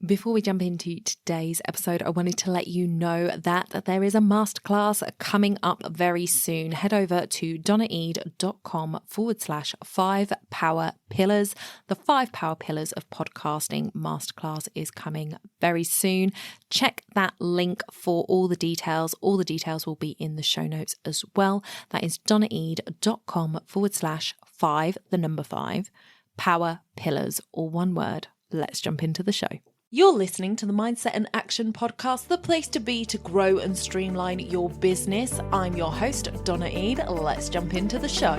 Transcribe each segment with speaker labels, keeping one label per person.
Speaker 1: Before we jump into today's episode, I wanted to let you know that there is a masterclass coming up very soon. Head over to donnaeade.com/5 power pillars. The 5 power pillars of podcasting masterclass is coming very soon. Check that link for all the details. All the details will be in the show notes as well. That is donnaeade.com/5, the number 5, power pillars, all one word. Let's jump into the show. You're listening to the Mindset and Action Podcast, the place to be to grow and streamline your business. I'm your host, Donna Eade. Let's jump into the show.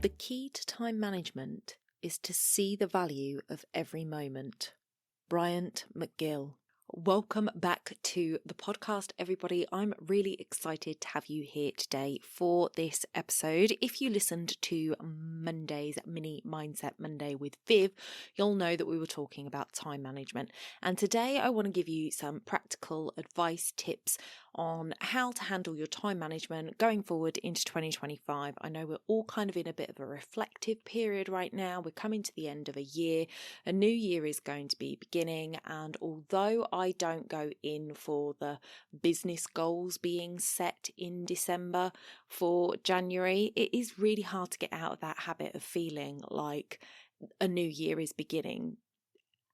Speaker 1: The key to time management is to see the value of every moment. Bryant McGill. Welcome back to the podcast, everybody. I'm really excited to have you here today for this episode. If you listened to Monday's Mini Mindset Monday with Viv, you'll know that we were talking about time management. And today I want to give you some practical advice, tips on how to handle your time management going forward into 2025. I know we're all kind of in a bit of a reflective period right now. We're coming to the end of a year. A new year is going to be beginning, and although I don't go in for the business goals being set in December for January, it is really hard to get out of that habit of feeling like a new year is beginning.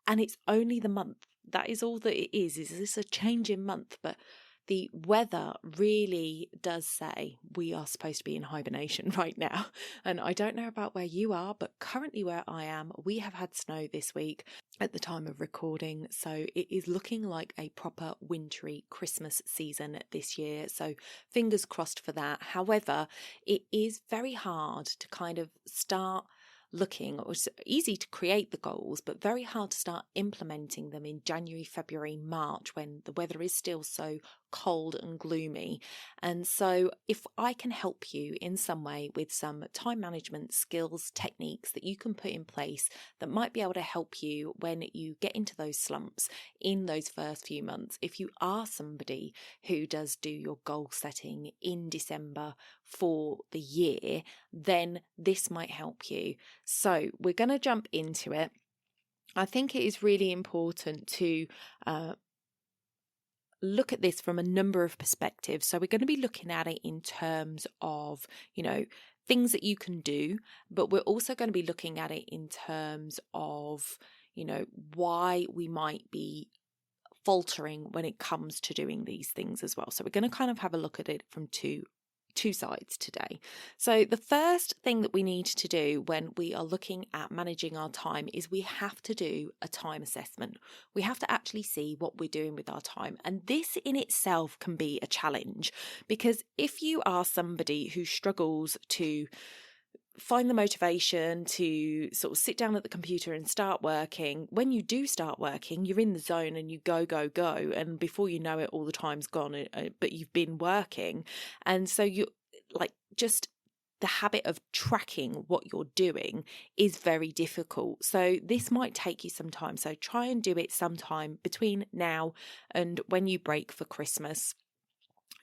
Speaker 1: And it's only the month. That is all that it is. Is this a change in month? But the weather really does say we are supposed to be in hibernation right now. And I don't know about where you are, but currently where I am, we have had snow this week at the time of recording. So it is looking like a proper wintry Christmas season this year. So fingers crossed for that. However, it is very hard to kind of start looking. It's easy to create the goals, but very hard to start implementing them in January, February, March, when the weather is still so cold and gloomy. And so if I can help you in some way with some time management skills, techniques that you can put in place that might be able to help you when you get into those slumps in those first few months, if you are somebody who does do your goal setting in December for the year, then this might help you. So we're going to jump into it. I think it is really important to look at this from a number of perspectives. So we're going to be looking at it in terms of, things that you can do, but we're also going to be looking at it in terms of, why we might be faltering when it comes to doing these things as well. So we're going to kind of have a look at it from two sides today. So the first thing that we need to do when we are looking at managing our time is we have to do a time assessment. We have to actually see what we're doing with our time. And this in itself can be a challenge, because if you are somebody who struggles to find the motivation to sort of sit down at the computer and start working, when you do start working, you're in the zone and you go, and before you know it, all the time's gone, but you've been working. And so you just the habit of tracking what you're doing is very difficult. So this might take you some time. So try and do it sometime between now and when you break for Christmas.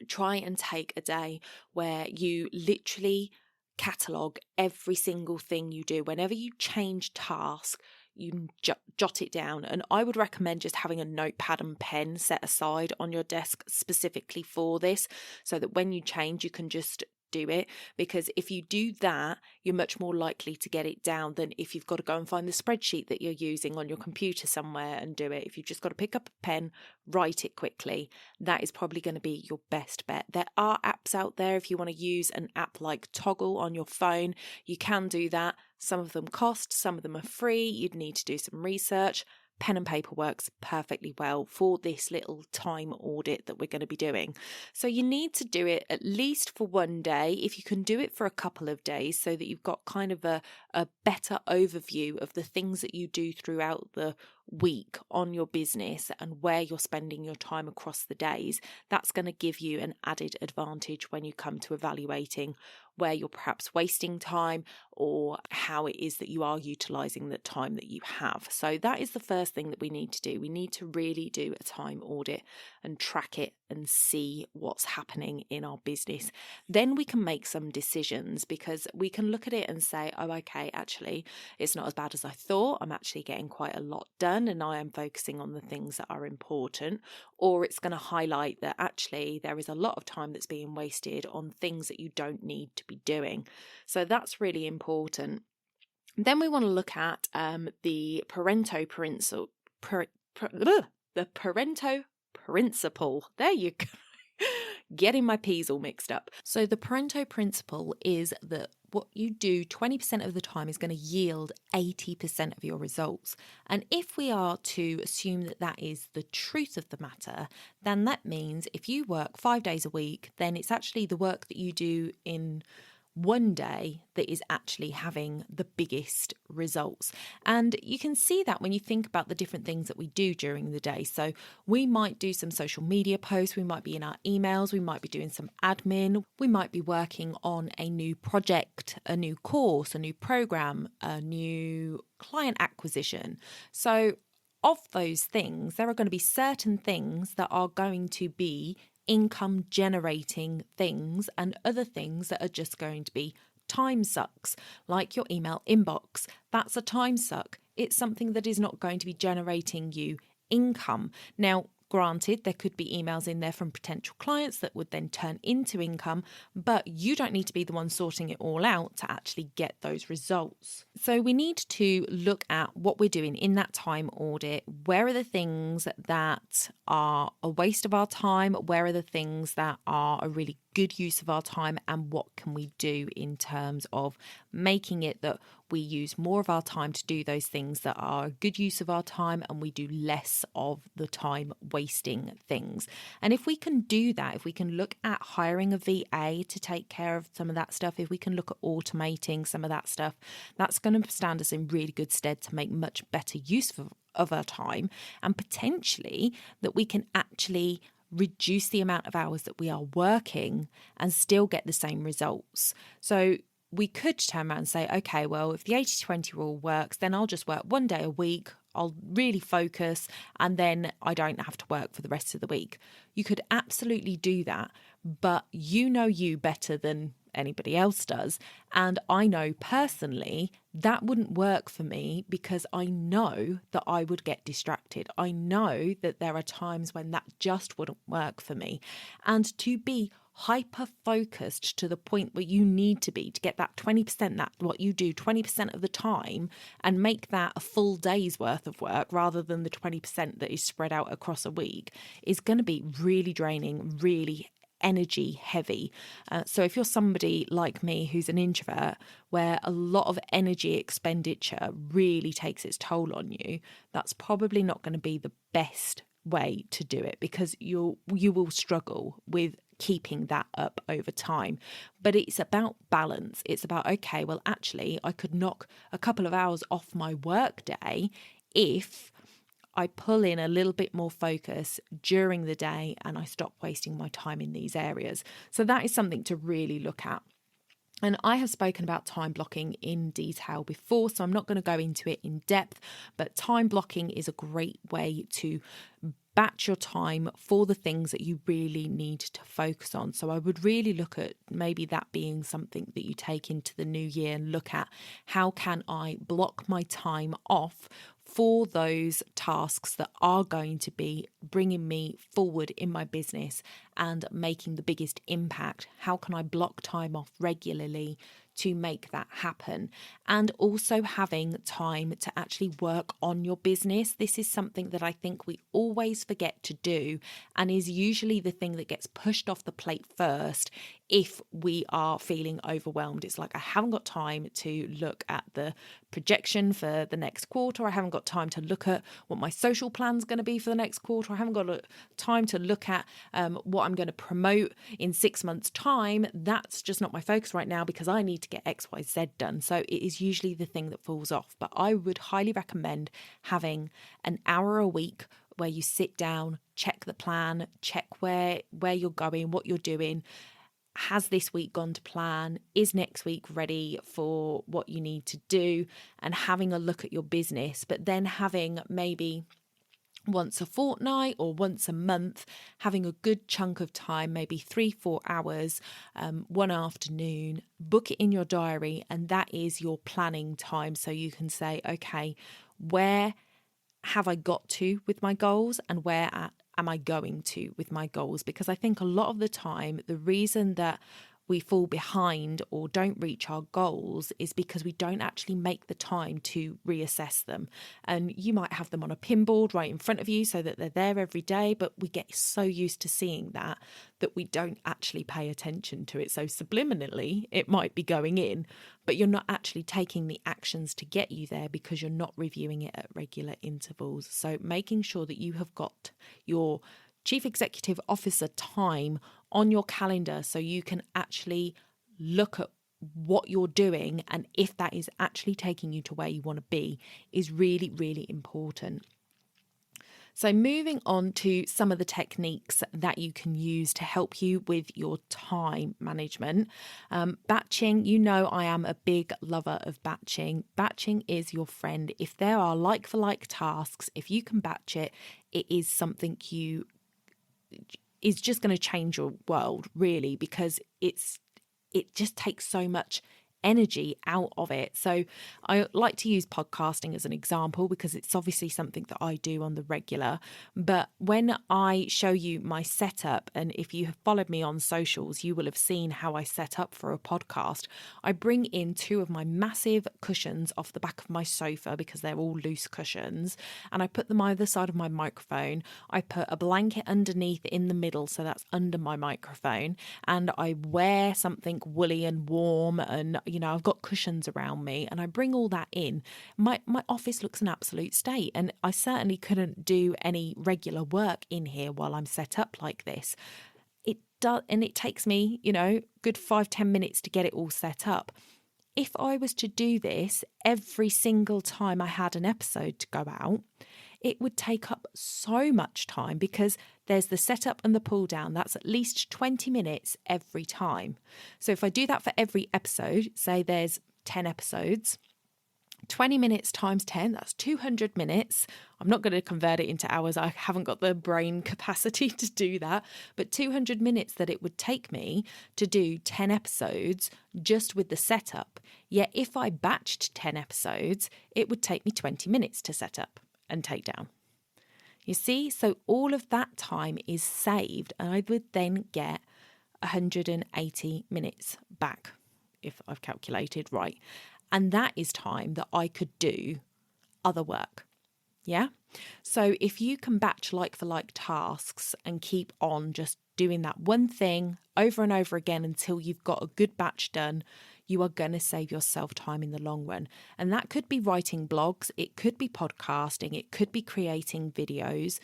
Speaker 1: Try and take a day where you literally catalogue every single thing you do. Whenever you change task, you jot it down. And I would recommend just having a notepad and pen set aside on your desk specifically for this, so that when you change, you can just do it. Because if you do that, you're much more likely to get it down than if you've got to go and find the spreadsheet that you're using on your computer somewhere and do it. If you've just got to pick up a pen, write it quickly, that is probably going to be your best bet. There are apps out there. If you want to use an app like Toggle on your phone, you can do that. Some of them cost, some of them are free. You'd need to do some research. Pen and paper works perfectly well for this little time audit that we're going to be doing. So you need to do it at least for one day. If you can do it for a couple of days, so that you've got kind of a a better overview of the things that you do throughout the week on your business and where you're spending your time across the days, that's going to give you an added advantage when you come to evaluating where you're perhaps wasting time or how it is that you are utilising the time that you have. So that is the first thing that we need to do. We need to really do a time audit and track it and see what's happening in our business. Then we can make some decisions, because we can look at it and say, oh, okay, actually, it's not as bad as I thought. I'm actually getting quite a lot done and I am focusing on the things that are important. Or it's going to highlight that actually there is a lot of time that's being wasted on things that you don't need to be doing. So that's really important. Then we want to look at the Pareto principle. The Pareto principle. There you go. Getting my P's all mixed up. So the Pareto principle is that what you do 20% of the time is going to yield 80% of your results. And if we are to assume that that is the truth of the matter, then that means if you work 5 days a week, then it's actually the work that you do in one day that is actually having the biggest results. And you can see that when you think about the different things that we do during the day. So we might do some social media posts, we might be in our emails, we might be doing some admin, we might be working on a new project, a new course, a new program, a new client acquisition. So of those things, there are going to be certain things that are going to be income generating things and other things that are just going to be time sucks, like your email inbox. That's a time suck. It's something that is not going to be generating you income. Now, granted, there could be emails in there from potential clients that would then turn into income, but you don't need to be the one sorting it all out to actually get those results. So we need to look at what we're doing in that time audit. Where are the things that are a waste of our time? Where are the things that are a really good use of our time? And what can we do in terms of making it that we use more of our time to do those things that are a good use of our time, and we do less of the time wasting things. And if we can do that, if we can look at hiring a VA to take care of some of that stuff, if we can look at automating some of that stuff, that's going to stand us in really good stead to make much better use of our time, and potentially that we can actually reduce the amount of hours that we are working and still get the same results. So we could turn around and say, okay, well, if the 80-20 rule works, then I'll just work 1 day a week. I'll really focus, and then I don't have to work for the rest of the week. You could absolutely do that, but you know you better than anybody else does. And I know personally that wouldn't work for me, because I know that I would get distracted. I know that there are times when that just wouldn't work for me. And to be hyper focused to the point where you need to be to get that 20%, that what you do 20% of the time, and make that a full day's worth of work rather than the 20% that is spread out across a week, is going to be really draining, really energy heavy. So if you're somebody like me who's an introvert, where a lot of energy expenditure really takes its toll on you, that's probably not going to be the best way to do it, because you will struggle with keeping that up over time. But it's about balance. It's about, okay, well, actually, I could knock a couple of hours off my work day if I pull in a little bit more focus during the day and I stop wasting my time in these areas. So that is something to really look at. And I have spoken about time blocking in detail before, so I'm not going to go into it in depth, but time blocking is a great way to batch your time for the things that you really need to focus on. So I would really look at maybe that being something that you take into the new year, and look at how can I block my time off for those tasks that are going to be bringing me forward in my business and making the biggest impact. How can I block time off regularly to make that happen? And also having time to actually work on your business. This is something that I think we always forget to do, and is usually the thing that gets pushed off the plate first if we are feeling overwhelmed. It's like, I haven't got time to look at the projection for the next quarter. I haven't got time to look at what my social plan's going to be for the next quarter. I haven't got time to look at what I'm going to promote in 6 months' time. That's just not my focus right now, because I need to to get XYZ done. So it is usually the thing that falls off. But I would highly recommend having an hour a week where you sit down, check the plan, check where you're going, what you're doing. Has this week gone to plan? Is next week ready for what you need to do? And having a look at your business, but then having maybe once a fortnight or once a month, having a good chunk of time, maybe 3-4 hours, one afternoon, book it in your diary, and that is your planning time. So you can say, okay, where have I got to with my goals, and where am I going to with my goals? Because I think a lot of the time, the reason that we fall behind or don't reach our goals is because we don't actually make the time to reassess them. And you might have them on a pinboard right in front of you so that they're there every day, but we get so used to seeing that we don't actually pay attention to it. So subliminally, it might be going in, but you're not actually taking the actions to get you there because you're not reviewing it at regular intervals. So making sure that you have got your Chief Executive Officer time on your calendar so you can actually look at what you're doing and if that is actually taking you to where you want to be is really, really important. So moving on to some of the techniques that you can use to help you with your time management. Batching, you know I am a big lover of batching. Batching is your friend. If there are like-for-like tasks, if you can batch it, it is something is just going to change your world, really, because it just takes so much energy out of it. So I like to use podcasting as an example because it's obviously something that I do on the regular. But when I show you my setup, and if you have followed me on socials, you will have seen how I set up for a podcast. I bring in 2 of my massive cushions off the back of my sofa because they're all loose cushions, and I put them either side of my microphone. I put a blanket underneath in the middle, so that's under my microphone, and I wear something woolly and warm, and I've got cushions around me, and I bring all that in. My office looks an absolute state, and I certainly couldn't do any regular work in here while I'm set up like this. It does, and it takes me, good 5-10 minutes to get it all set up. If I was to do this every single time I had an episode to go out, it would take up so much time because there's the setup and the pull down. That's at least 20 minutes every time. So if I do that for every episode, say there's 10 episodes, 20 minutes times 10, that's 200 minutes. I'm not going to convert it into hours. I haven't got the brain capacity to do that. But 200 minutes that it would take me to do 10 episodes just with the setup. Yet if I batched 10 episodes, it would take me 20 minutes to set up and take down. You see, so all of that time is saved, and I would then get 180 minutes back if I've calculated right. And that is time that I could do other work. Yeah. So if you can batch like-for-like tasks and keep on just doing that one thing over and over again until you've got a good batch done, you are going to save yourself time in the long run. And that could be writing blogs, it could be podcasting, it could be creating videos.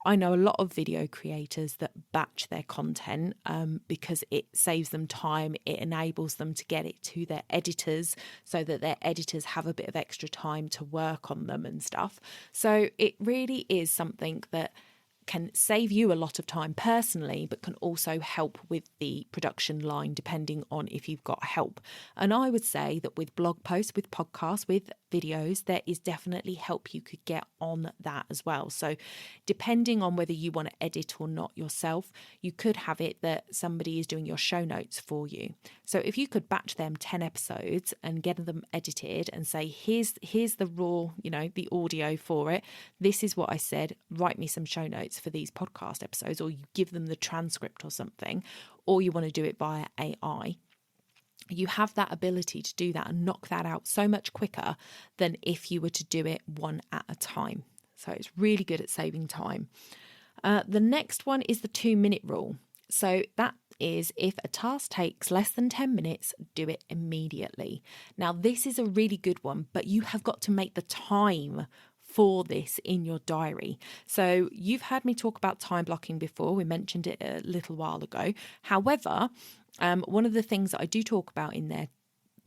Speaker 1: I know a lot of video creators that batch their content because it saves them time. It enables them to get it to their editors so that their editors have a bit of extra time to work on them and stuff. So it really is something that can save you a lot of time personally, but can also help with the production line depending on if you've got help. And I would say that with blog posts, with podcasts, with videos, there is definitely help you could get on that as well. So depending on whether you want to edit or not yourself, you could have it that somebody is doing your show notes for you. So if you could batch them 10 episodes and get them edited and say, here's the raw, the audio for it. This is what I said. Write me some show notes for these podcast episodes, or you give them the transcript or something, or you want to do it via AI. You have that ability to do that and knock that out so much quicker than if you were to do it one at a time. So it's really good at saving time. The next one is the 2-minute rule. So that is if a task takes less than 10 minutes, do it immediately. Now, this is a really good one, but you have got to make the time for this in your diary. So you've heard me talk about time blocking before. We mentioned it a little while ago. However, one of the things that I do talk about in there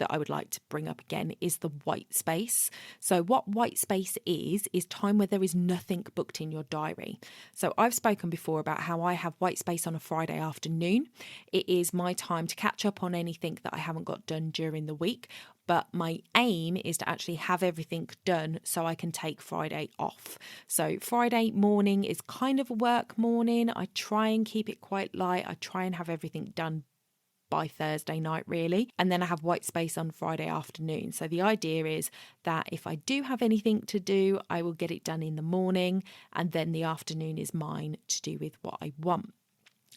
Speaker 1: that I would like to bring up again is the white space. So what white space is time where there is nothing booked in your diary. So I've spoken before about how I have white space on a Friday afternoon. It is my time to catch up on anything that I haven't got done during the week. But my aim is to actually have everything done so I can take Friday off. So Friday morning is kind of a work morning. I try and keep it quite light. I try and have everything done by Thursday night, really. And then I have white space on Friday afternoon. So the idea is that if I do have anything to do, I will get it done in the morning, and then the afternoon is mine to do with what I want.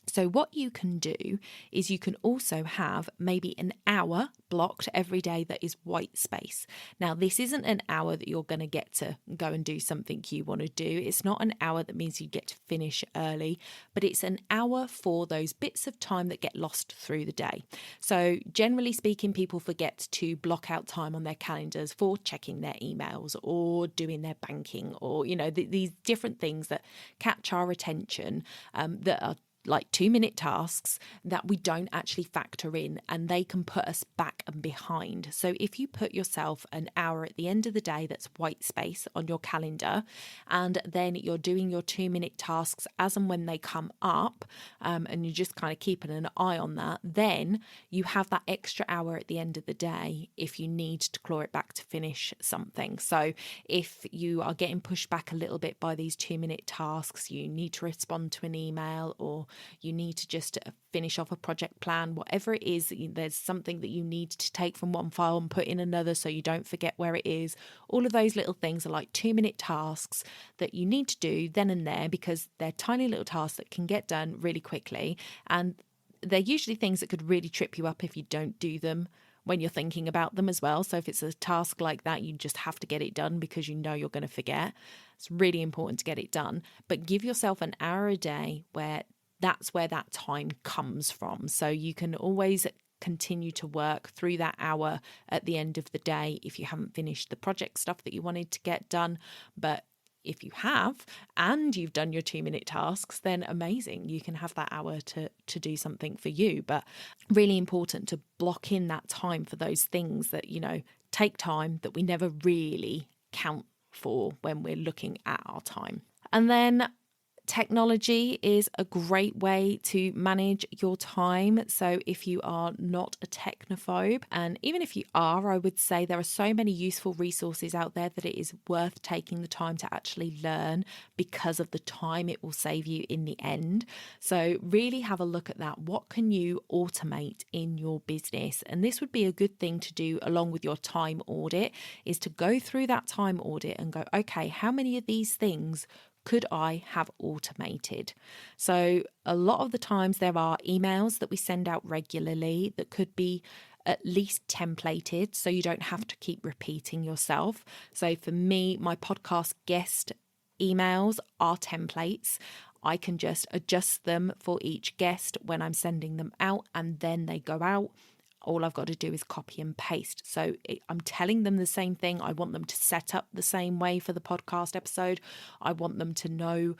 Speaker 1: So what you can do is you can also have maybe an hour blocked every day that is white space. Now, this isn't an hour that you're going to get to go and do something you want to do. It's not an hour that means you get to finish early, but it's an hour for those bits of time that get lost through the day. So generally speaking, people forget to block out time on their calendars for checking their emails or doing their banking or, these different things that catch our attention that are like 2-minute tasks that we don't actually factor in, and they can put us back and behind. So if you put yourself an hour at the end of the day that's white space on your calendar, and then you're doing your 2-minute tasks as and when they come up, and you're just kind of keeping an eye on that, then you have that extra hour at the end of the day if you need to claw it back to finish something. So if you are getting pushed back a little bit by these 2-minute tasks, you need to respond to an email, or you need to just finish off a project plan, whatever it is, there's something that you need to take from one file and put in another so you don't forget where it is. All of those little things are like 2-minute tasks that you need to do then and there, because they're tiny little tasks that can get done really quickly. And they're usually things that could really trip you up if you don't do them when you're thinking about them as well. So if it's a task like that, you just have to get it done because you know you're going to forget. It's really important to get it done. But give yourself an hour a day where that's where that time comes from. So you can always continue to work through that hour at the end of the day if you haven't finished the project stuff that you wanted to get done. But if you have, and you've done your 2-minute tasks, then amazing. You can have that hour to do something for you. But really important to block in that time for those things that, take time that we never really count for when we're looking at our time. And then technology is a great way to manage your time. So if you are not a technophobe, and even if you are, I would say there are so many useful resources out there that it is worth taking the time to actually learn because of the time it will save you in the end. So really have a look at that. What can you automate in your business? And this would be a good thing to do along with your time audit, is to go through that time audit and go, okay, how many of these things could I have automated? So a lot of the times there are emails that we send out regularly that could be at least templated, so you don't have to keep repeating yourself. So for me, my podcast guest emails are templates. I can just adjust them for each guest when I'm sending them out, and then they go out. All I've got to do is copy and paste. So I'm telling them the same thing. I want them to set up the same way for the podcast episode. I want them to know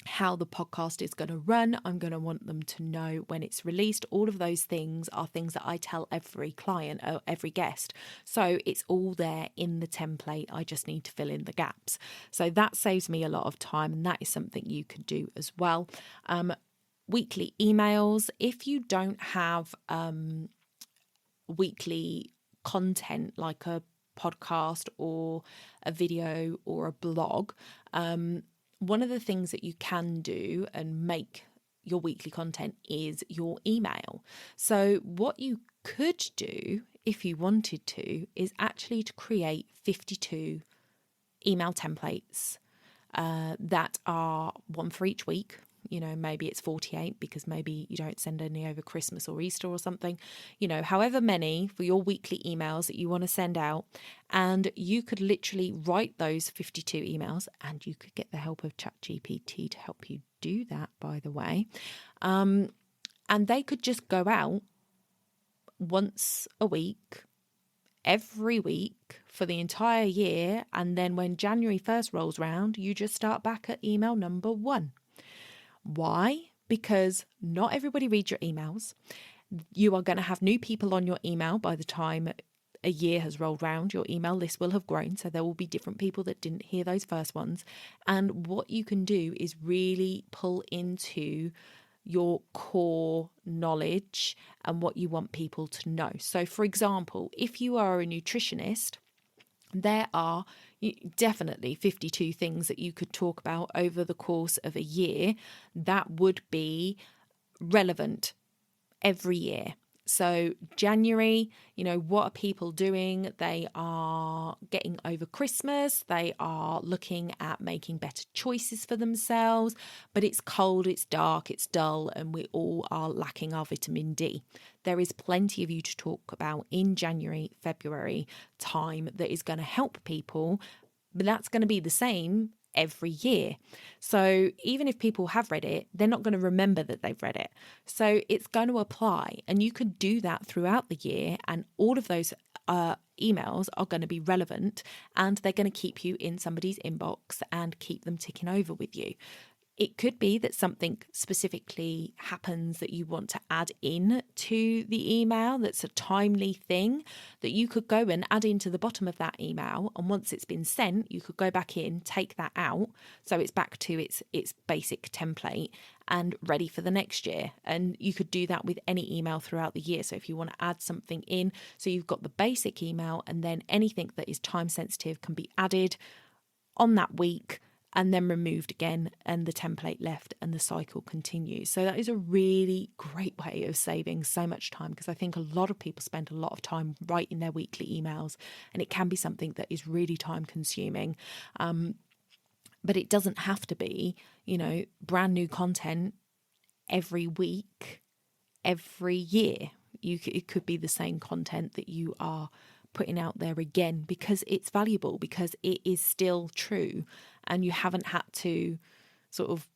Speaker 1: how the podcast is going to run. I'm going to want them to know when it's released. All of those things are things that I tell every client or every guest. So it's all there in the template. I just need to fill in the gaps. So that saves me a lot of time, and that is something you could do as well. Weekly emails. If you don't have weekly content like a podcast or a video or a blog, one of the things that you can do and make your weekly content is your email. So what you could do if you wanted to is actually to create 52 email templates that are one for each week. Maybe it's 48 because maybe you don't send any over Christmas or Easter or something, however many for your weekly emails that you want to send out. And you could literally write those 52 emails, and you could get the help of ChatGPT to help you do that, by the way. And they could just go out once a week, every week for the entire year. And then when January 1st rolls round, you just start back at email number 1. Why? Because not everybody reads your emails. You are going to have new people on your email by the time a year has rolled round. Your email list will have grown, so there will be different people that didn't hear those first ones. And what you can do is really pull into your core knowledge and what you want people to know. So, for example, if you are a nutritionist, there are definitely 52 things that you could talk about over the course of a year that would be relevant every year. So January, what are people doing? They are getting over Christmas. They are looking at making better choices for themselves. But it's cold, it's dark, it's dull, and we all are lacking our vitamin D. There is plenty of you to talk about in January, February time that is going to help people. But that's going to be the same every year. So even if people have read it, they're not going to remember that they've read it. So it's going to apply, and you could do that throughout the year, and all of those emails are going to be relevant, and they're going to keep you in somebody's inbox and keep them ticking over with you. It could be that something specifically happens that you want to add in to the email that's a timely thing that you could go and add into the bottom of that email. And once it's been sent, you could go back in, take that out. So it's back to its basic template and ready for the next year. And you could do that with any email throughout the year. So if you want to add something in, so you've got the basic email, and then anything that is time sensitive can be added on that week and then removed again, and the template left, and the cycle continues. So that is a really great way of saving so much time, because I think a lot of people spend a lot of time writing their weekly emails, and it can be something that is really time consuming. But it doesn't have to be, brand new content every week, every year. It could be the same content that you are putting out there again, because it's valuable, because it is still true, and you haven't had to sort of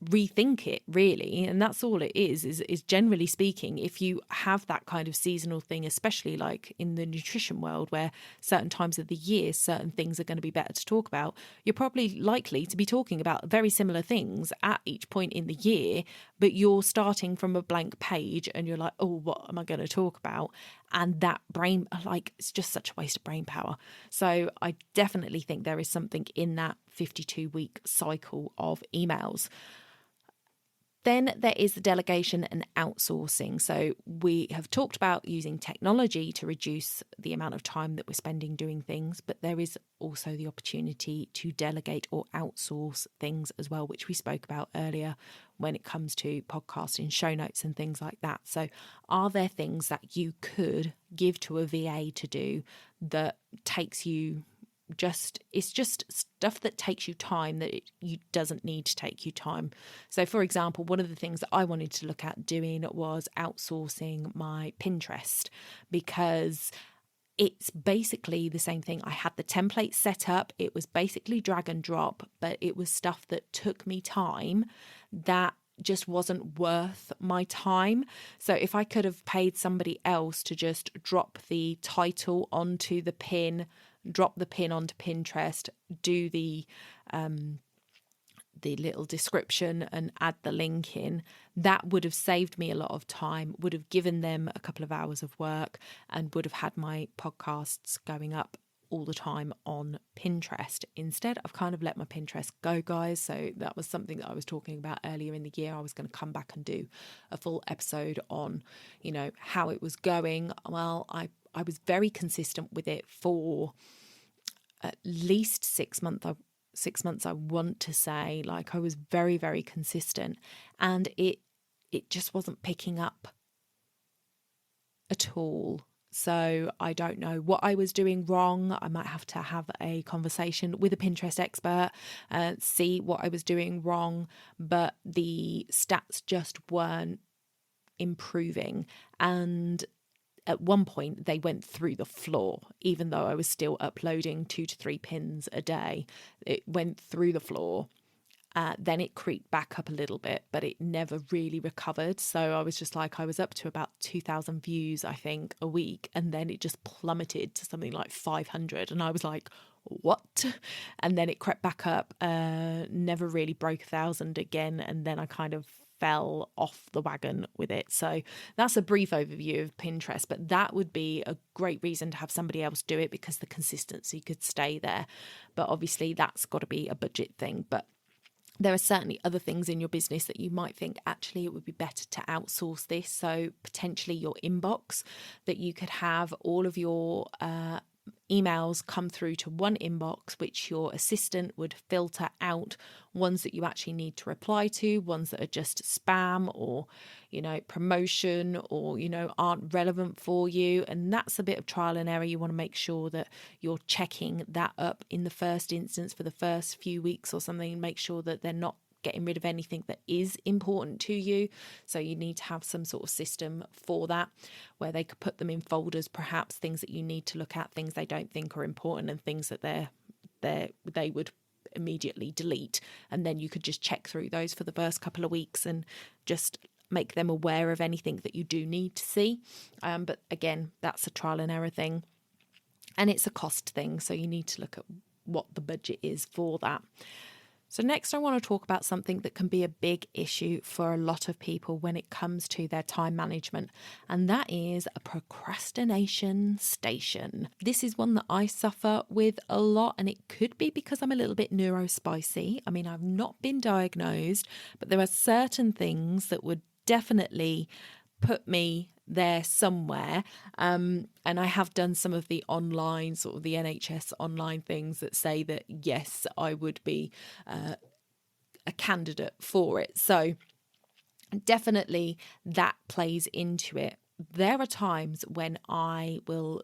Speaker 1: rethink it, really. And that's all it is generally speaking, if you have that kind of seasonal thing, especially like in the nutrition world, where certain times of the year certain things are going to be better to talk about, you're probably likely to be talking about very similar things at each point in the year, but you're starting from a blank page and you're like, oh, what am I going to talk about? And that brain, it's just such a waste of brain power. So I definitely think there is something in that 52-week cycle of emails. Then there is the delegation and outsourcing. So we have talked about using technology to reduce the amount of time that we're spending doing things, but there is also the opportunity to delegate or outsource things as well, which we spoke about earlier when it comes to podcasting, show notes and things like that. So are there things that you could give to a VA to do that takes you it's just stuff that takes you time that you doesn't need to take you time. So for example, one of the things that I wanted to look at doing was outsourcing my Pinterest, because it's basically the same thing. I had the template set up. It was basically drag and drop, but it was stuff that took me time that just wasn't worth my time. So if I could have paid somebody else to just drop the title onto the pin, drop the pin onto Pinterest, do the little description and add the link in, that would have saved me a lot of time, would have given them a couple of hours of work, and would have had my podcasts going up all the time on Pinterest. Instead, I've kind of let my Pinterest go, guys. So that was something that I was talking about earlier in the year. I was going to come back and do a full episode on, how it was going. Well, I was very consistent with it for at least 6 months. 6 months, I want to say. I was very, very consistent, and it just wasn't picking up at all. So I don't know what I was doing wrong. I might have to have a conversation with a Pinterest expert, see what I was doing wrong, but the stats just weren't improving. And at one point they went through the floor, even though I was still uploading 2 to 3 pins a day. It went through the floor. Then it creeped back up a little bit, but it never really recovered. So I was just I was up to about 2,000 views, I think, a week. And then it just plummeted to something like 500. And I was like, what? And then it crept back up, never really broke 1,000 again. And then I kind of fell off the wagon with it. So that's a brief overview of Pinterest, but that would be a great reason to have somebody else do it because the consistency could stay there. But obviously that's got to be a budget thing. But there are certainly other things in your business that you might think, actually, it would be better to outsource this. So potentially your inbox, that you could have all of your emails come through to one inbox, which your assistant would filter out ones that you actually need to reply to, ones that are just spam or, promotion or, aren't relevant for you. And that's a bit of trial and error. You want to make sure that you're checking that up in the first instance for the first few weeks or something, and make sure that they're not getting rid of anything that is important to you. So you need to have some sort of system for that, where they could put them in folders, perhaps things that you need to look at, things they don't think are important, and things that they would immediately delete. And then you could just check through those for the first couple of weeks and just make them aware of anything that you do need to see. But again, that's a trial and error thing, and it's a cost thing. So you need to look at what the budget is for that. So next I want to talk about something that can be a big issue for a lot of people when it comes to their time management, and that is a procrastination station. This is one that I suffer with a lot, and it could be because I'm a little bit neurospicy. I mean, I've not been diagnosed, but there are certain things that would definitely put me there somewhere. And I have done some of the online, sort of the NHS online things that say that, yes, I would be a candidate for it. So definitely that plays into it. There are times when I will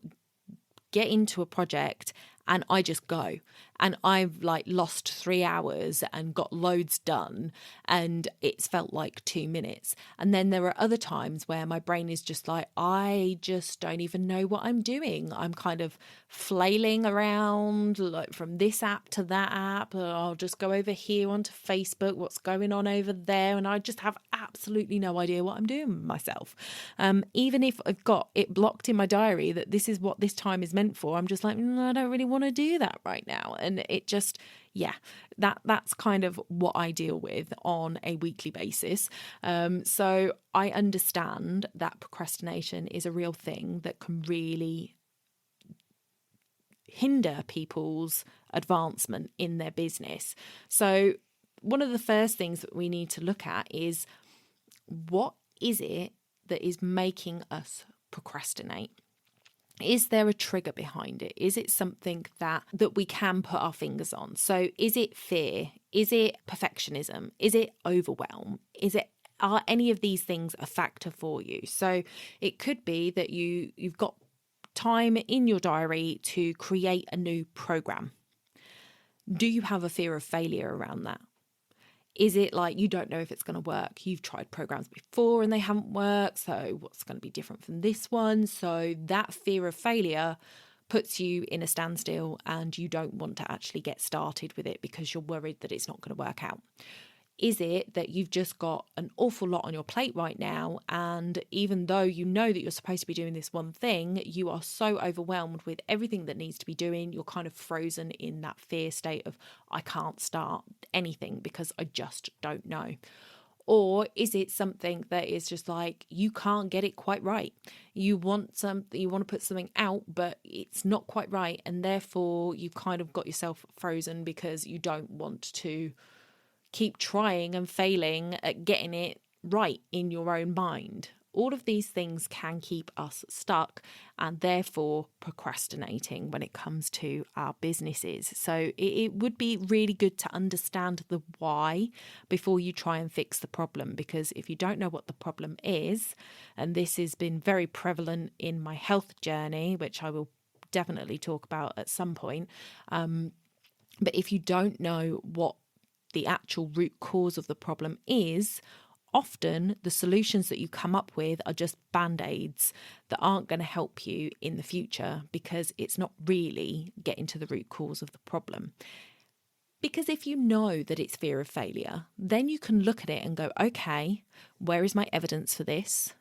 Speaker 1: get into a project and I just go, and I've lost 3 hours and got loads done, and it's felt like 2 minutes. And then there are other times where my brain is just like, I just don't even know what I'm doing. I'm kind of flailing around from this app to that app. I'll just go over here onto Facebook, what's going on over there, and I just have absolutely no idea what I'm doing myself. Even if I've got it blocked in my diary that this is what this time is meant for, I'm just like, I don't really want to do that right now. And it just, that's kind of what I deal with on a weekly basis. So I understand that procrastination is a real thing that can really hinder people's advancement in their business. So one of the first things that we need to look at is, what is it that is making us procrastinate? Is there a trigger behind it? Is it something that we can put our fingers on? So is it fear? Is it perfectionism? Is it overwhelm? Are any of these things a factor for you? So it could be that you've got time in your diary to create a new program. Do you have a fear of failure around that? Is it like you don't know if it's going to work? You've tried programs before and they haven't worked. So what's going to be different from this one? So that fear of failure puts you in a standstill, and you don't want to actually get started with it because you're worried that it's not going to work out. Is it that you've just got an awful lot on your plate right now, and even though you know that you're supposed to be doing this one thing, you are so overwhelmed with everything that needs to be doing, you're kind of frozen in that fear state of, I can't start anything because I just don't know? Or is it something that is just like, you can't get it quite right? You want to put something out, but it's not quite right, and therefore you've kind of got yourself frozen because you don't want to keep trying and failing at getting it right in your own mind. All of these things can keep us stuck and therefore procrastinating when it comes to our businesses. So it would be really good to understand the why before you try and fix the problem, because if you don't know what the problem is, and this has been very prevalent in my health journey, which I will definitely talk about at some point, but if you don't know what the actual root cause of the problem is, often the solutions that you come up with are just band-aids that aren't going to help you in the future, because it's not really getting to the root cause of the problem. Because if you know that it's fear of failure, then you can look at it and go, okay, where is my evidence for this?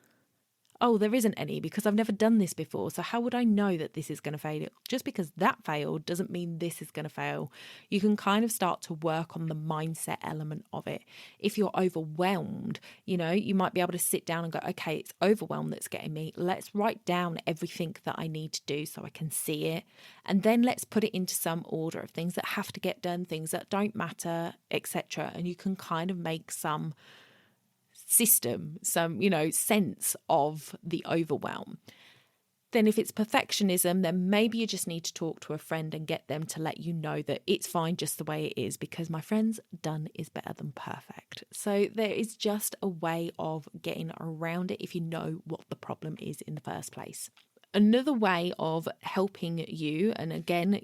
Speaker 1: oh, there isn't any because I've never done this before. So how would I know that this is going to fail? Just because that failed doesn't mean this is going to fail. You can kind of start to work on the mindset element of it. If you're overwhelmed, you might be able to sit down and go, okay, it's overwhelm that's getting me. Let's write down everything that I need to do so I can see it. And then let's put it into some order of things that have to get done, things that don't matter, etc. And you can kind of make some system, some, sense of the overwhelm. Then if it's perfectionism, then maybe you just need to talk to a friend and get them to let you know that it's fine just the way it is, because my friends, done is better than perfect. So there is just a way of getting around it if you know what the problem is in the first place. Another way of helping you, and again,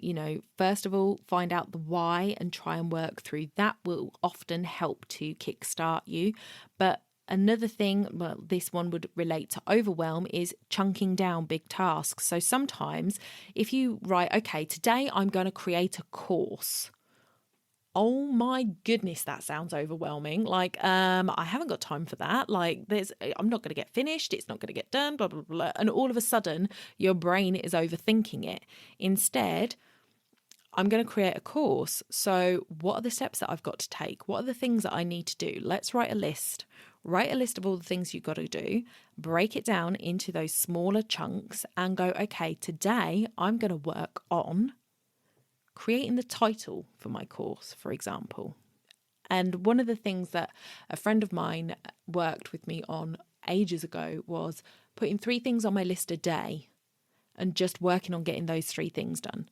Speaker 1: first of all, find out the why and try and work through that will often help to kickstart you. But another thing, well, this one would relate to overwhelm, is chunking down big tasks. So sometimes if you write, okay, today I'm going to create a course. Oh my goodness, that sounds overwhelming. Like, I haven't got time for that. Like, I'm not going to get finished. It's not going to get done, blah, blah, blah. And all of a sudden, your brain is overthinking it. Instead, I'm going to create a course. So what are the steps that I've got to take? What are the things that I need to do? Let's write a list. Write a list of all the things you've got to do. Break it down into those smaller chunks and go, okay, today I'm going to work on creating the title for my course, for example. And one of the things that a friend of mine worked with me on ages ago was putting 3 things on my list a day and just working on getting those 3 things done.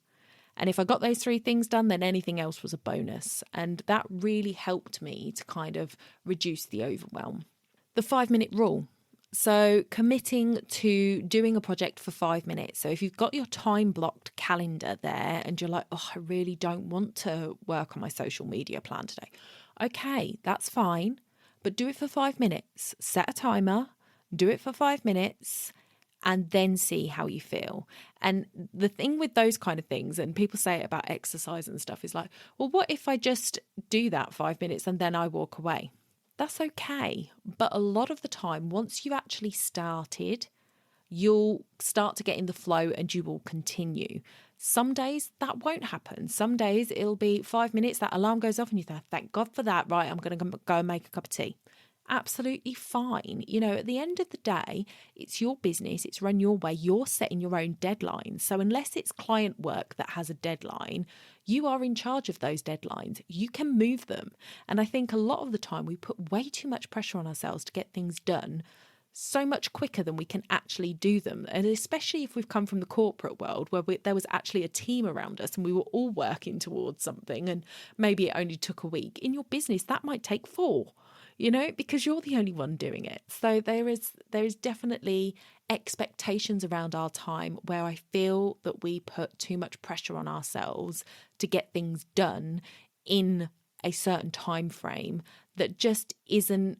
Speaker 1: And if I got those 3 things done, then anything else was a bonus. And that really helped me to kind of reduce the overwhelm. The 5-minute rule. So committing to doing a project for 5 minutes. So if you've got your time blocked calendar there and you're like, oh, I really don't want to work on my social media plan today. Okay, that's fine. But do it for 5 minutes. Set a timer, do it for 5 minutes, and then see how you feel. And the thing with those kind of things, and people say it about exercise and stuff, is like, well, what if I just do that 5 minutes and then I walk away? That's okay. But a lot of the time, once you've actually started, you'll start to get in the flow and you will continue. Some days that won't happen. Some days it'll be 5 minutes, that alarm goes off and you think, thank God for that. Right, I'm going to go and make a cup of tea. Absolutely fine. At the end of the day, it's your business, it's run your way, you're setting your own deadlines. So unless it's client work that has a deadline, you are in charge of those deadlines. You can move them. And I think a lot of the time we put way too much pressure on ourselves to get things done so much quicker than we can actually do them. And especially if we've come from the corporate world where there was actually a team around us and we were all working towards something and maybe it only took a week. In your business, that might take 4. Because you're the only one doing it. So there is definitely expectations around our time where I feel that we put too much pressure on ourselves to get things done in a certain time frame that just isn't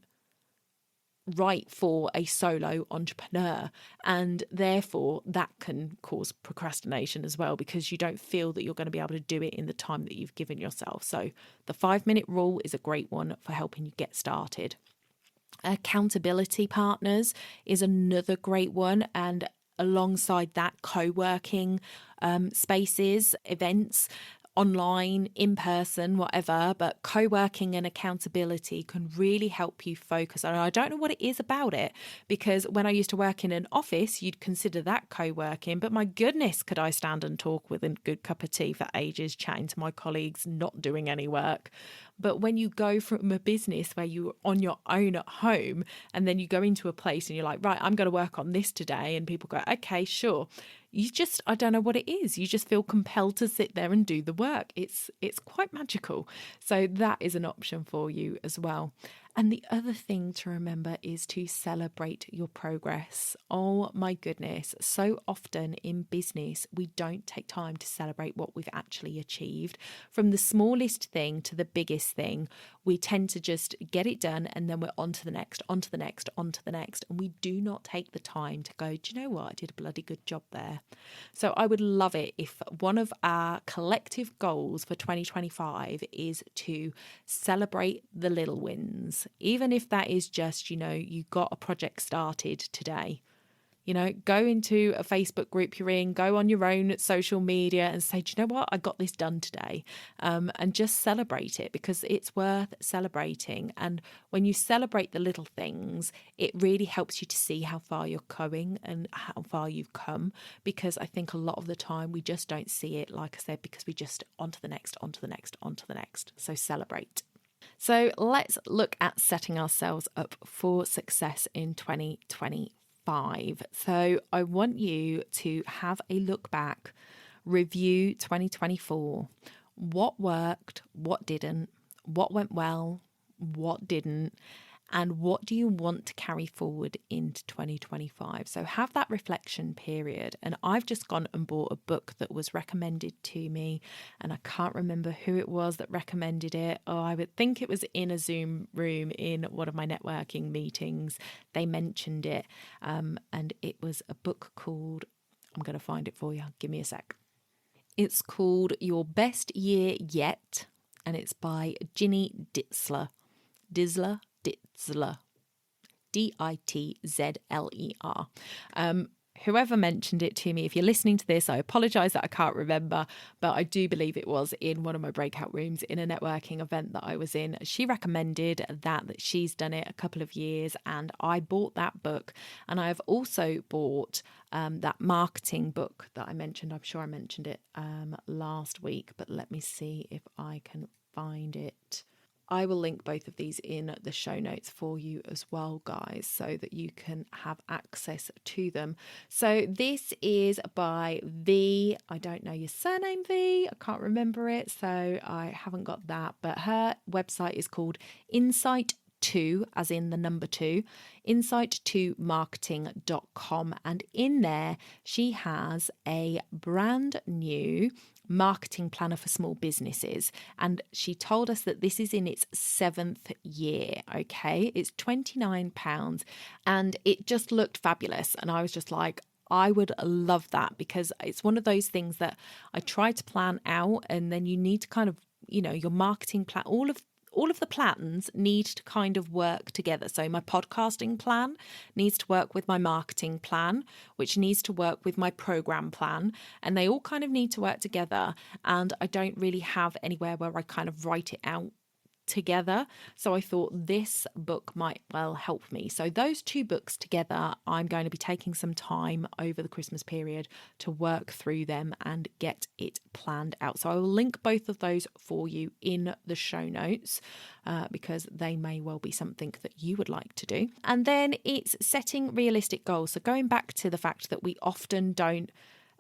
Speaker 1: right for a solo entrepreneur, and therefore that can cause procrastination as well because you don't feel that you're going to be able to do it in the time that you've given yourself. So the 5-minute rule is a great one for helping you get started. Accountability partners is another great one, and alongside that, co-working spaces, events, online, in person, whatever, but co-working and accountability can really help you focus. And I don't know what it is about it, because when I used to work in an office, you'd consider that co-working, but my goodness, could I stand and talk with a good cup of tea for ages, chatting to my colleagues, not doing any work. But when you go from a business where you're on your own at home and then you go into a place and you're like, right, I'm going to work on this today, and people go, okay, sure. I don't know what it is. You just feel compelled to sit there and do the work. It's quite magical. So that is an option for you as well. And the other thing to remember is to celebrate your progress. Oh my goodness. So often in business, we don't take time to celebrate what we've actually achieved. From the smallest thing to the biggest thing, we tend to just get it done and then we're on to the next, on to the next, on to the next. And we do not take the time to go, do you know what? I did a bloody good job there. So I would love it if one of our collective goals for 2025 is to celebrate the little wins. Even if that is just, you got a project started today. Go into a Facebook group you're in, go on your own social media and say, do you know what? I got this done today. And just celebrate it, because it's worth celebrating. And when you celebrate the little things, it really helps you to see how far you're going and how far you've come. Because I think a lot of the time we just don't see it, like I said, because we just on to the next, on to the next, on to the next. So celebrate. So let's look at setting ourselves up for success in 2025. So I want you to have a look back, review 2024. What worked, what didn't, what went well, what didn't, and what do you want to carry forward into 2025? So have that reflection period. And I've just gone and bought a book that was recommended to me, and I can't remember who it was that recommended it. Oh, I would think it was in a Zoom room in one of my networking meetings. They mentioned it, and it was a book called, I'm going to find it for you. Give me a sec. It's called Your Best Year Yet, and it's by Ginny Ditzler. Ditzler. Ditzler. Whoever mentioned it to me, if you're listening to this, I apologise that I can't remember, but I do believe it was in one of my breakout rooms in a networking event that I was in. She recommended that she's done it a couple of years, and I bought that book. And I've also bought that marketing book that I mentioned. I'm sure I mentioned it last week, but let me see if I can find it. I will link both of these in the show notes for you as well, guys, so that you can have access to them. So this is by V. I don't know your surname, V. I can't remember it, so I haven't got that. But her website is called Insight2, as in the number 2, insight2marketing.com. And in there, she has a brand new marketing planner for small businesses, and she told us that this is in its 7th year. Okay, it's £29, and it just looked fabulous, and I was just like, I would love that, because it's one of those things that I try to plan out, and then you need to kind of, your marketing plan, all of the plans need to kind of work together. So my podcasting plan needs to work with my marketing plan, which needs to work with my program plan. And they all kind of need to work together. And I don't really have anywhere where I kind of write it out together. So I thought this book might well help me. So those two books together, I'm going to be taking some time over the Christmas period to work through them and get it planned out. So I will link both of those for you in the show notes, because they may well be something that you would like to do. And then it's setting realistic goals. So going back to the fact that we often don't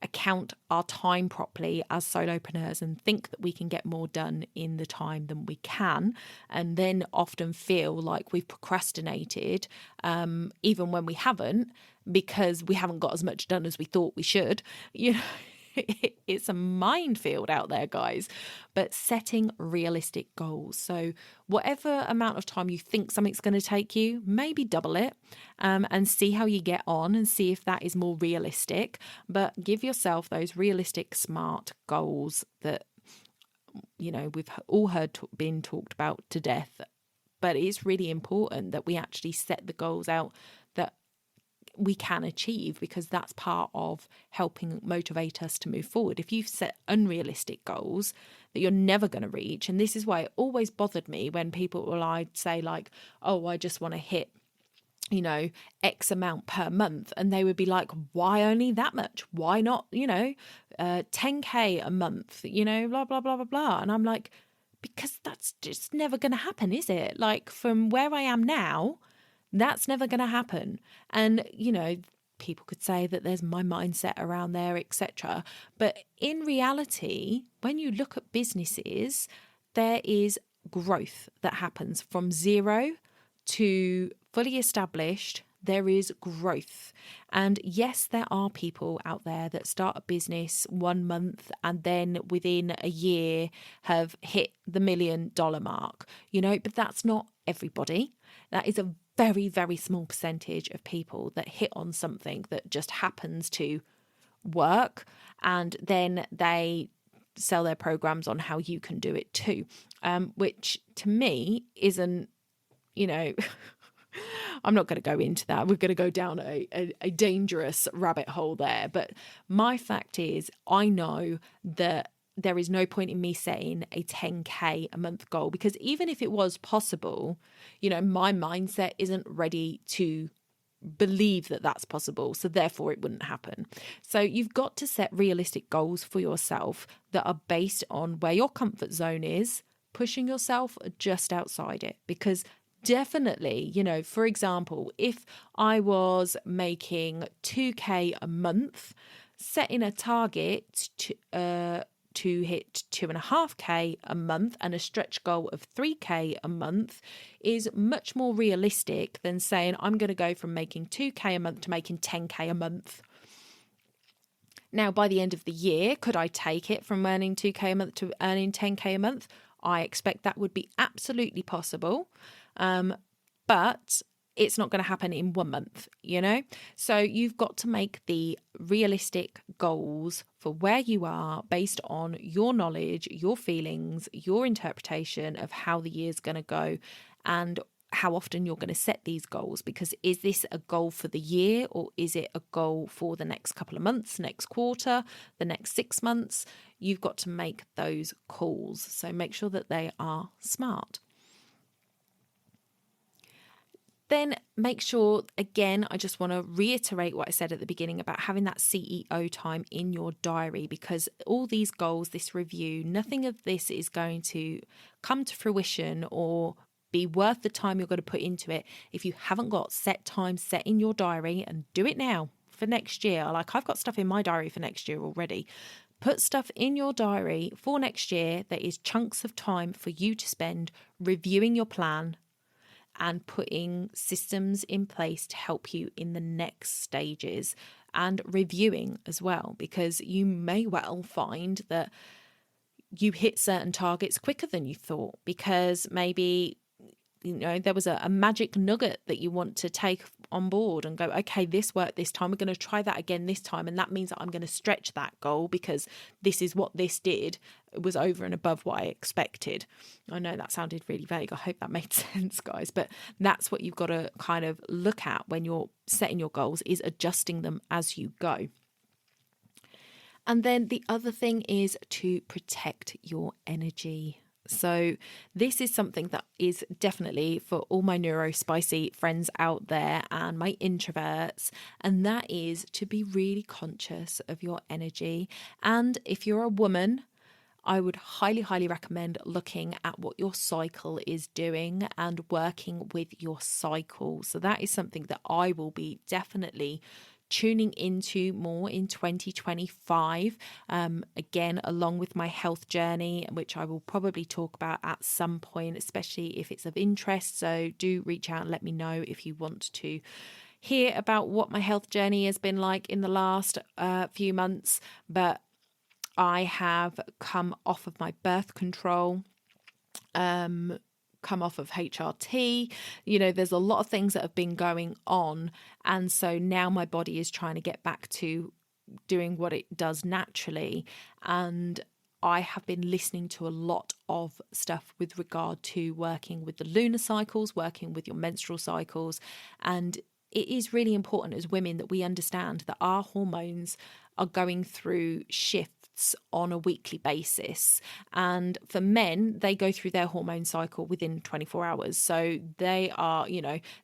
Speaker 1: account our time properly as solopreneurs and think that we can get more done in the time than we can, and then often feel like we've procrastinated even when we haven't, because we haven't got as much done as we thought we should. It's a minefield out there, guys. But setting realistic goals. So whatever amount of time you think something's going to take you, maybe double it, and see how you get on and see if that is more realistic. But give yourself those realistic, smart goals that, we've all heard been talked about to death. But it's really important that we actually set the goals out that we can achieve, because that's part of helping motivate us to move forward. If you've set unrealistic goals that you're never going to reach, and this is why it always bothered me when people will, I'd say like, oh, I just want to hit X amount per month, and they would be like, why only that much? Why not 10k a month, blah blah blah blah blah. And I'm like, because that's just never going to happen, is it? Like, from where I am now, that's never going to happen. And, people could say that there's my mindset around there, etc. But in reality, when you look at businesses, there is growth that happens from 0 to fully established. There is growth. And yes, there are people out there that start a business 1 month and then within a year have hit the $1 million mark, but that's not everybody. That is a very, very small percentage of people that hit on something that just happens to work, and then they sell their programs on how you can do it too, which to me isn't, I'm not going to go into that. We're going to go down a dangerous rabbit hole there. But my fact is, I know that there is no point in me setting a 10K a month goal, because even if it was possible, my mindset isn't ready to believe that that's possible. So therefore it wouldn't happen. So you've got to set realistic goals for yourself that are based on where your comfort zone is, pushing yourself just outside it. Because definitely, for example, if I was making 2K a month, setting a target to hit 2.5K a month and a stretch goal of 3K a month is much more realistic than saying I'm going to go from making 2K a month to making 10K a month. Now, by the end of the year, could I take it from earning 2K a month to earning 10K a month? I expect that would be absolutely possible. But it's not going to happen in 1 month, So you've got to make the realistic goals for where you are based on your knowledge, your feelings, your interpretation of how the year's going to go and how often you're going to set these goals. Because is this a goal for the year, or is it a goal for the next couple of months, next quarter, the next 6 months? You've got to make those calls. So make sure that they are smart. Then make sure, again, I just want to reiterate what I said at the beginning about having that CEO time in your diary, because all these goals, this review, nothing of this is going to come to fruition or be worth the time you're going to put into it if you haven't got set time set in your diary. And do it now for next year. Like, I've got stuff in my diary for next year already. Put stuff in your diary for next year that is chunks of time for you to spend reviewing your plan and putting systems in place to help you in the next stages, and reviewing as well, because you may well find that you hit certain targets quicker than you thought, because maybe there was a magic nugget that you want to take on board and go, okay, this worked this time, we're going to try that again this time, and that means that I'm going to stretch that goal because this is what this did. It was over and above what I expected. I know that sounded really vague. I hope that made sense, guys, but that's what you've got to kind of look at when you're setting your goals, is adjusting them as you go. And then the other thing is to protect your energy. So this is something that is definitely for all my neurospicy friends out there and my introverts, and that is to be really conscious of your energy. And if you're a woman, I would highly, highly recommend looking at what your cycle is doing and working with your cycle. So that is something that I will be definitely tuning into more in 2025, again, along with my health journey, which I will probably talk about at some point, especially if it's of interest. So do reach out and let me know if you want to hear about what my health journey has been like in the last few months. But I have come off of my birth control, come off of HRT. There's a lot of things that have been going on, and so now my body is trying to get back to doing what it does naturally. And I have been listening to a lot of stuff with regard to working with the lunar cycles, working with your menstrual cycles, and it is really important as women that we understand that our hormones are going through shifts on a weekly basis. And for men, they go through their hormone cycle within 24 hours. So they are,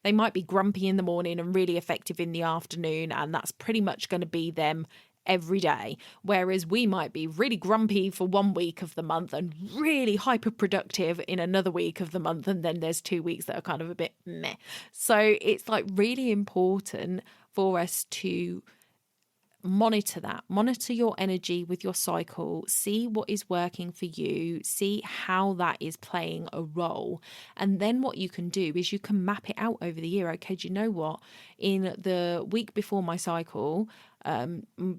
Speaker 1: they might be grumpy in the morning and really effective in the afternoon, and that's pretty much going to be them every day. Whereas we might be really grumpy for 1 week of the month and really hyper productive in another week of the month. And then there's 2 weeks that are kind of a bit meh. So it's like really important for us to monitor your energy with your cycle, see what is working for you, see how that is playing a role. And then what you can do is you can map it out over the year. Okay, do you know what? In the week before my cycle,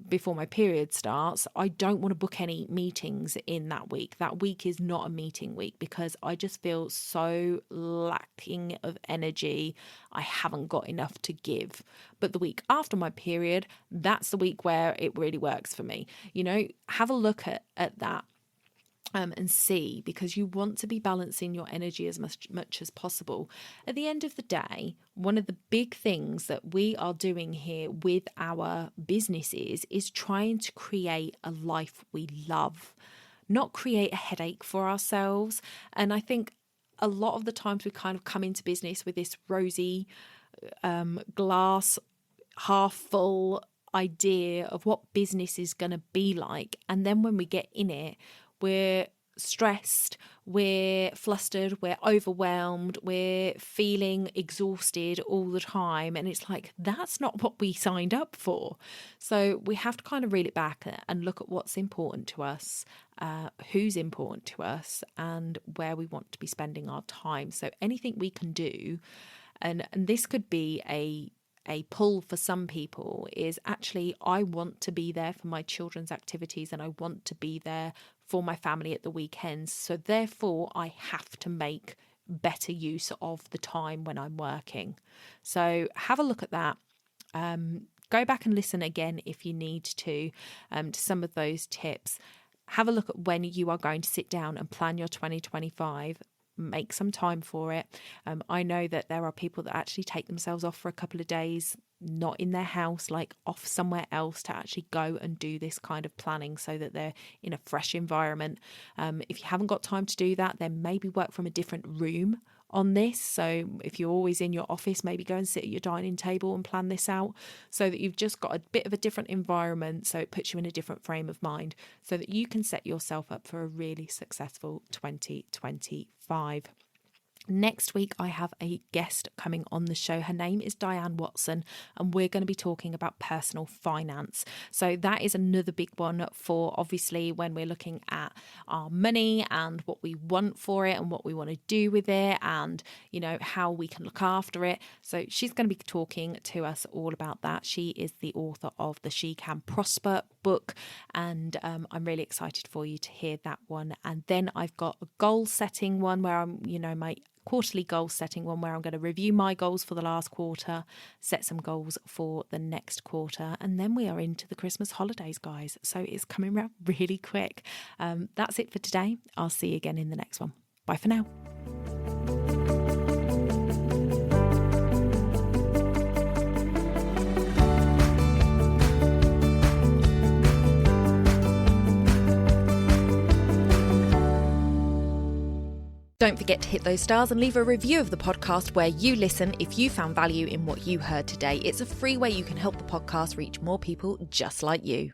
Speaker 1: before my period starts, I don't want to book any meetings in that week. That week is not a meeting week because I just feel so lacking of energy. I haven't got enough to give. But the week after my period, that's the week where it really works for me. Have a look at that. and see, because you want to be balancing your energy as much as possible. At the end of the day, one of the big things that we are doing here with our businesses is trying to create a life we love, not create a headache for ourselves. And I think a lot of the times we kind of come into business with this rosy glass half full idea of what business is going to be like. And then when we get in it, we're stressed, we're flustered, we're overwhelmed, we're feeling exhausted all the time. And it's like, that's not what we signed up for. So we have to kind of reel it back and look at what's important to us, who's important to us, and where we want to be spending our time. So anything we can do, and this could be a pull for some people, is actually, I want to be there for my children's activities and I want to be there for my family at the weekends. So therefore, I have to make better use of the time when I'm working. So have a look at that. Go back and listen again if you need to some of those tips. Have a look at when you are going to sit down and plan your 2025. Make some time for it. I know that there are people that actually take themselves off for a couple of days, not in their house, like off somewhere else, to actually go and do this kind of planning so that they're in a fresh environment. If you haven't got time to do that, then maybe work from a different room on this. So if you're always in your office, maybe go and sit at your dining table and plan this out so that you've just got a bit of a different environment, so it puts you in a different frame of mind so that you can set yourself up for a really successful 2025. Next week, I have a guest coming on the show. Her name is Diane Watson, and we're going to be talking about personal finance. So that is another big one for, obviously, when we're looking at our money and what we want for it and what we want to do with it and, you know, how we can look after it. So she's going to be talking to us all about that. She is the author of the She Can Prosper book, and I'm really excited for you to hear that one. And then I've got a goal setting one where I'm, my quarterly goal setting one where I'm going to review my goals for the last quarter, set some goals for the next quarter, and then we are into the Christmas holidays, guys. So it's coming around really quick. That's it for today. I'll see you again in the next one. Bye for now. Don't forget to hit those stars and leave a review of the podcast where you listen if you found value in what you heard today. It's a free way you can help the podcast reach more people just like you.